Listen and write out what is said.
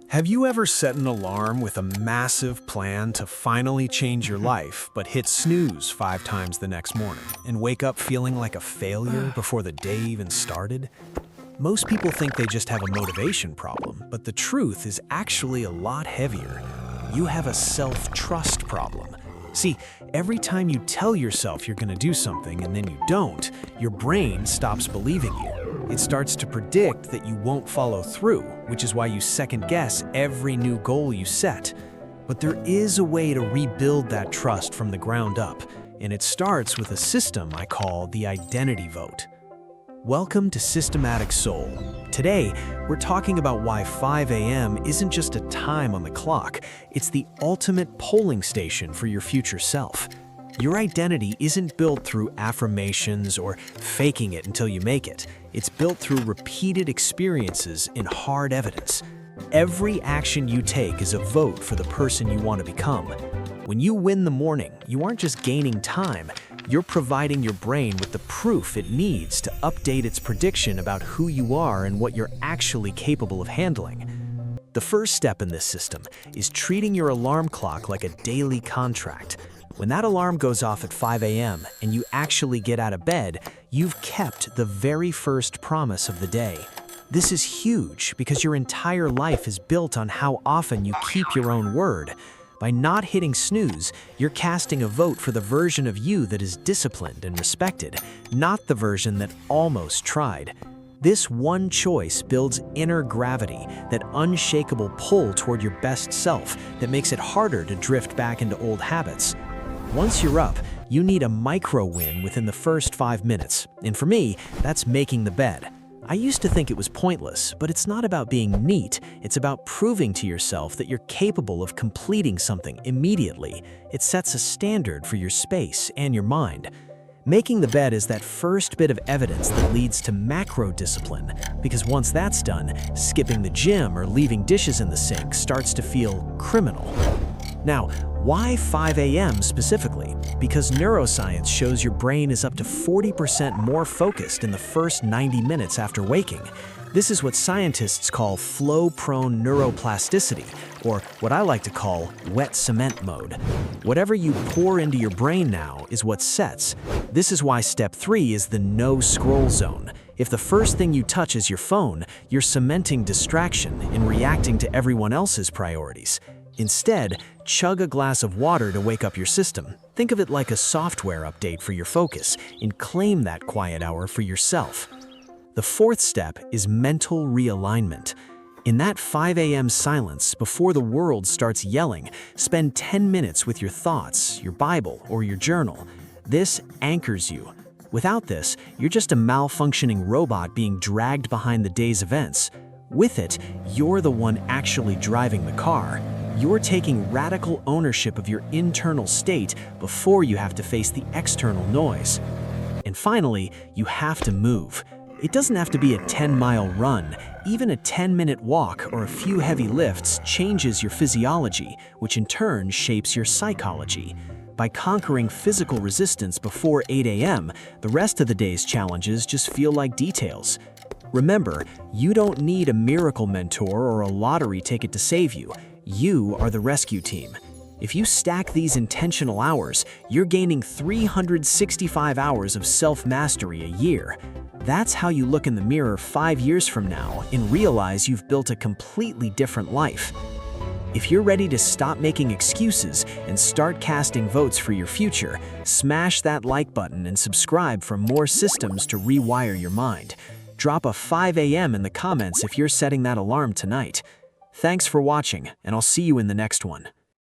Have you ever set an alarm with a massive plan to finally change your life, but hit snooze 5 times the next morning and wake up feeling like a failure before the day even started? Most people think they just have a motivation problem, but the truth is actually a lot heavier. You have a self-trust problem. See, every time you tell yourself you're going to do something and then you don't, your brain stops believing you. It starts to predict that you won't follow through, which is why you second-guess every new goal you set. But there is a way to rebuild that trust from the ground up, and it starts with a system I call the identity vote. Welcome to Systematic Soul. Today, we're talking about why 5 a.m. isn't just a time on the clock, it's the ultimate polling station for your future self. Your identity isn't built through affirmations or faking it until you make it. It's built through repeated experiences in hard evidence. Every action you take is a vote for the person you want to become. When you win the morning, you aren't just gaining time, you're providing your brain with the proof it needs to update its prediction about who you are and what you're actually capable of handling. The first step in this system is treating your alarm clock like a daily contract. When that alarm goes off at 5 a.m. and you actually get out of bed, you've kept the very first promise of the day. This is huge because your entire life is built on how often you keep your own word. By not hitting snooze, you're casting a vote for the version of you that is disciplined and respected, not the version that almost tried. This one choice builds inner gravity, that unshakable pull toward your best self that makes it harder to drift back into old habits. Once you're up, you need a micro win within the first 5 minutes, and for me, that's making the bed. I used to think it was pointless, but it's not about being neat, it's about proving to yourself that you're capable of completing something immediately. It sets a standard for your space and your mind. Making the bed is that first bit of evidence that leads to macro discipline, because once that's done, skipping the gym or leaving dishes in the sink starts to feel criminal. Now, why 5 a.m. specifically? Because neuroscience shows your brain is up to 40% more focused in the first 90 minutes after waking. This is what scientists call flow-prone neuroplasticity, or what I like to call wet cement mode. Whatever you pour into your brain now is what sets. This is why step 3 is the no-scroll zone. If the first thing you touch is your phone, you're cementing distraction and reacting to everyone else's priorities. Instead, chug a glass of water to wake up your system. Think of it like a software update for your focus, and claim that quiet hour for yourself. The fourth step is mental realignment. In that 5 a.m. silence, before the world starts yelling, spend 10 minutes with your thoughts, your Bible, or your journal. This anchors you. Without this, you're just a malfunctioning robot being dragged behind the day's events. With it, you're the one actually driving the car. You're taking radical ownership of your internal state before you have to face the external noise. And finally, you have to move. It doesn't have to be a 10-mile run. Even a 10-minute walk or a few heavy lifts changes your physiology, which in turn shapes your psychology. By conquering physical resistance before 8 a.m., the rest of the day's challenges just feel like details. Remember, you don't need a miracle mentor or a lottery ticket to save you. You are the rescue team. If you stack these intentional hours, you're gaining 365 hours of self-mastery a year. That's how you look in the mirror 5 years from now and realize you've built a completely different life. If you're ready to stop making excuses and start casting votes for your future, smash that like button and subscribe for more systems to rewire your mind. Drop a 5 a.m. in the comments if you're setting that alarm tonight. Thanks for watching, and I'll see you in the next one.